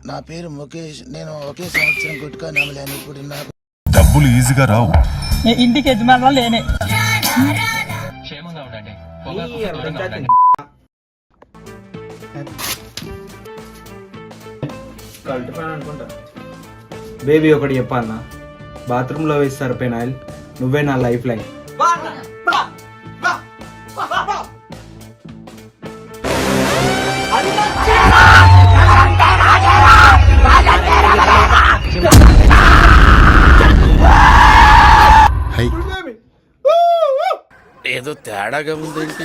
నా పేరు ముఖేష్. నేను ఒకే సంవత్సరం గుట్కా నమ్మలేను. ఇప్పుడు నాకు డబ్బులు ఈజీగా రావు. ఇంటికి యజమానులు లేనే. అనుకుంటా. బేబీ ఒకటి చెప్పాలన్నా, బాత్రూంలో వేస్తారు పెనాయిల్, నువ్వే నా లైఫ్ లైన్. ఏదో తేడాగా ఉందేంటి?